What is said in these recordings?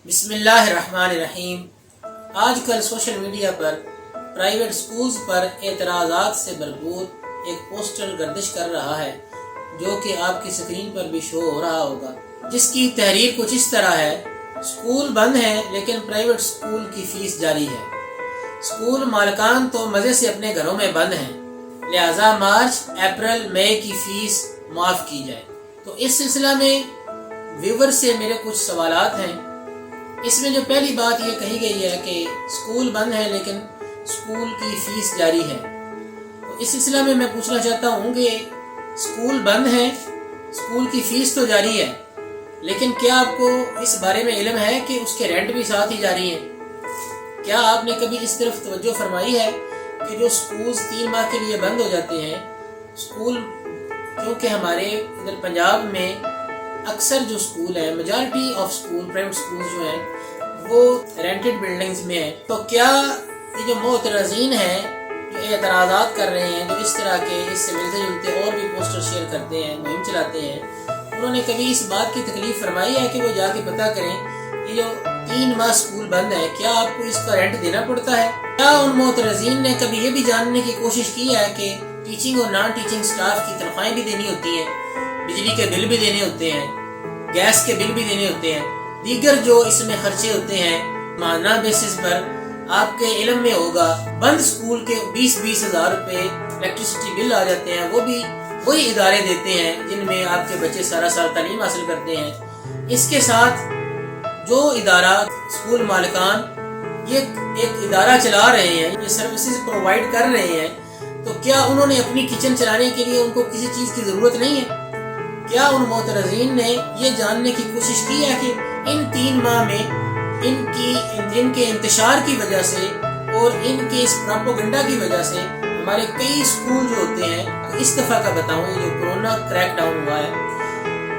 بسم اللہ الرحمن الرحیم۔ آج کل سوشل میڈیا پر پرائیویٹ سکولز پر اعتراضات سے بھرپور ایک پوسٹر گردش کر رہا ہے جو کہ آپ کی سکرین پر بھی شو ہو رہا ہوگا، جس کی تحریر کچھ اس طرح ہے: سکول بند ہیں لیکن پرائیویٹ سکول کی فیس جاری ہے۔ سکول مالکان تو مزے سے اپنے گھروں میں بند ہیں، لہٰذا مارچ اپریل مئی کی فیس معاف کی جائے۔ تو اس سلسلہ میں ویور سے میرے کچھ سوالات ہیں۔ اس میں جو پہلی بات یہ کہی گئی ہے کہ سکول بند ہے لیکن سکول کی فیس جاری ہے، تو اس سلسلہ میں میں پوچھنا چاہتا ہوں کہ سکول بند ہے، سکول کی فیس تو جاری ہے، لیکن کیا آپ کو اس بارے میں علم ہے کہ اس کے رینٹ بھی ساتھ ہی جاری ہیں؟ کیا آپ نے کبھی اس طرف توجہ فرمائی ہے کہ جو سکولز 3 ماہ کے لیے بند ہو جاتے ہیں، سکول کیونکہ ہمارے ادھر پنجاب میں اکثر جو سکول ہیں، majority of school private schools جو ہیں وہ رینٹڈ بلڈنگز میں ہیں، تو کیا یہ جو معترضین ہیں جو اعتراضات کر رہے ہیں، جو اس طرح کے اس سے ملتے جلتے اور بھی پوسٹر شیئر کرتے ہیں، مہم چلاتے ہیں، انہوں نے کبھی اس بات کی تکلیف فرمائی ہے کہ وہ جا کے پتہ کریں یہ جو 3 ماہ سکول بند ہے کیا آپ کو اس کا رینٹ دینا پڑتا ہے؟ کیا ان معترضین نے کبھی یہ بھی جاننے کی کوشش کی ہے کہ ٹیچنگ اور نان ٹیچنگ سٹاف کی تنخواہیں بھی دینی ہوتی ہیں، بجلی کے بل بھی دینے ہوتے ہیں، گیس کے بل بھی دینے ہوتے ہیں، دیگر جو اس میں خرچے ہوتے ہیں ماہانہ بیسس پر؟ آپ کے علم میں ہوگا بند سکول کے 20-20 ہزار روپے الیکٹریسٹی بل آ جاتے ہیں، وہ بھی وہی ادارے دیتے ہیں جن میں آپ کے بچے سارا سال تعلیم حاصل کرتے ہیں۔ اس کے ساتھ جو ادارہ سکول مالکان یہ ایک ادارہ چلا رہے ہیں، یہ سروسز پرووائڈ کر رہے ہیں، تو کیا انہوں نے اپنی کچن چلانے کے لیے ان کو کسی چیز کی ضرورت نہیں ہے؟ کیا ان معترضین نے یہ جاننے کی کوشش کی ہے کہ ان 3 ماہ میں ان کے انتشار کی وجہ سے اور ان کے اس پروپیگنڈا کی وجہ سے ہمارے کئی سکول جو ہوتے ہیں، تو اس دفعہ کا بتاؤں یہ جو کرونا کریک ڈاؤن ہوا ہے،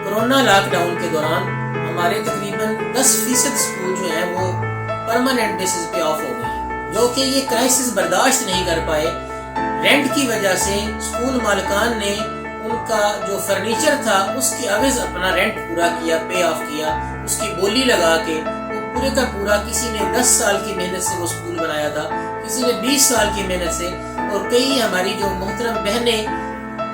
کرونا لاک ڈاؤن کے دوران ہمارے تقریباً 10% سکول جو ہیں وہ پرماننٹ بیسس پہ آف ہو گئے ہیں، جو کہ یہ کرائسس برداشت نہیں کر پائے۔ رینٹ کی وجہ سے سکول مالکان نے ان کا جو فرنیچر تھا اس کی عوض اپنا رینٹ پورا کیا، پے آف کیا، اس کی بولی لگا کے وہ پورے کا پورا، کسی نے 10 سال کی محنت سے وہ سکول بنایا تھا، کسی نے 20 سال کی محنت سے، اور کئی ہماری جو محترم بہنیں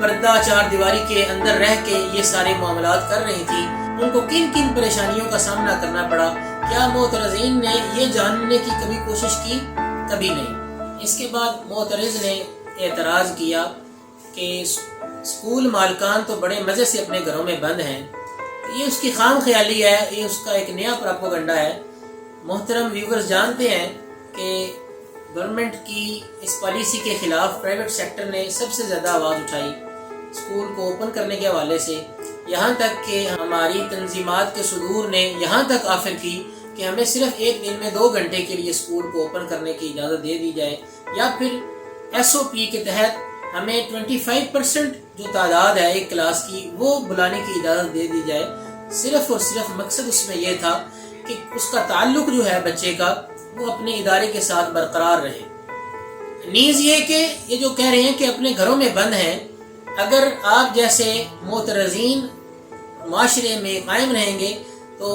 پردہ 4 دیواری کے اندر رہ کے یہ سارے معاملات کر رہی تھی، ان کو کن کن پریشانیوں کا سامنا کرنا پڑا؟ کیا معترضین نے یہ جاننے کی کبھی کوشش کی؟ کبھی نہیں۔ اس کے بعد معترض نے اعتراض کیا کہ سکول مالکان تو بڑے مزے سے اپنے گھروں میں بند ہیں، یہ اس کی خام خیالی ہے، یہ اس کا ایک نیا پروپیگنڈا ہے۔ محترم ویورز جانتے ہیں کہ گورنمنٹ کی اس پالیسی کے خلاف پرائیویٹ سیکٹر نے سب سے زیادہ آواز اٹھائی سکول کو اوپن کرنے کے حوالے سے، یہاں تک کہ ہماری تنظیمات کے صدور نے یہاں تک آفر کی کہ ہمیں صرف ایک دن میں 2 گھنٹے کے لیے سکول کو اوپن کرنے کی اجازت دے دی جائے، یا پھر SOP کے تحت ہمیں 25% جو تعداد ہے ایک کلاس کی وہ بلانے کی اجازت دے دی جائے۔ صرف اور صرف مقصد اس میں یہ تھا کہ اس کا تعلق جو ہے بچے کا وہ اپنے ادارے کے ساتھ برقرار رہے۔ نیز یہ کہ یہ جو کہہ رہے ہیں کہ اپنے گھروں میں بند ہیں، اگر آپ جیسے معترضین معاشرے میں قائم رہیں گے تو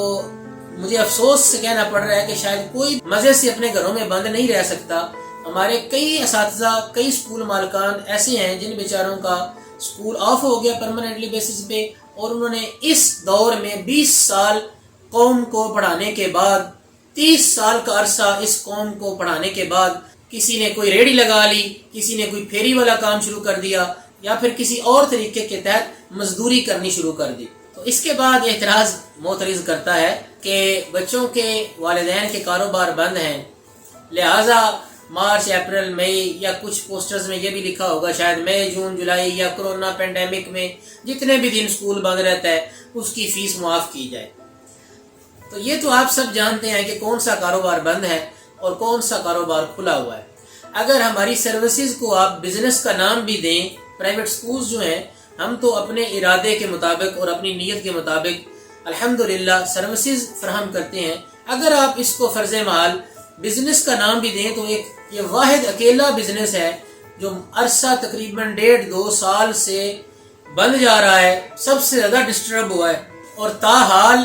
مجھے افسوس سے کہنا پڑ رہا ہے کہ شاید کوئی مزے سے اپنے گھروں میں بند نہیں رہ سکتا۔ ہمارے کئی اساتذہ، کئی سکول مالکان ایسے ہیں جن بیچاروں کا سکول آف ہو گیا پرماننٹلی بیسس پہ، اور انہوں نے اس دور میں 20 سال قوم کو پڑھانے کے بعد، 30 سال کا عرصہ اس قوم کو پڑھانے کے بعد، کسی نے کوئی ریڑھی لگا لی، کسی نے کوئی پھیری والا کام شروع کر دیا، یا پھر کسی اور طریقے کے تحت مزدوری کرنی شروع کر دی۔ تو اس کے بعد اعتراض معترض کرتا ہے کہ بچوں کے والدین کے کاروبار بند ہیں، لہٰذا مارچ اپریل مئی، یا کچھ پوسٹرز میں یہ بھی لکھا ہوگا شاید مئی جون جولائی یا کرونا پینڈیمک میں جتنے بھی دن سکول بند رہتا ہے اس کی فیس معاف کی جائے۔ تو یہ تو آپ سب جانتے ہیں کہ کون سا کاروبار بند ہے اور کون سا کاروبار کھلا ہوا ہے۔ اگر ہماری سروسز کو آپ بزنس کا نام بھی دیں، پرائیویٹ سکولز جو ہیں، ہم تو اپنے ارادے کے مطابق اور اپنی نیت کے مطابق الحمدللہ سروسز فراہم کرتے ہیں۔ اگر آپ اس کو فرض محال بزنس کا نام بھی دیں تو یہ واحد اکیلا بزنس ہے جو عرصہ تقریباً 1.5-2 سال سے بند جا رہا ہے، سب سے زیادہ ڈسٹرب ہوا ہے، اور تاحال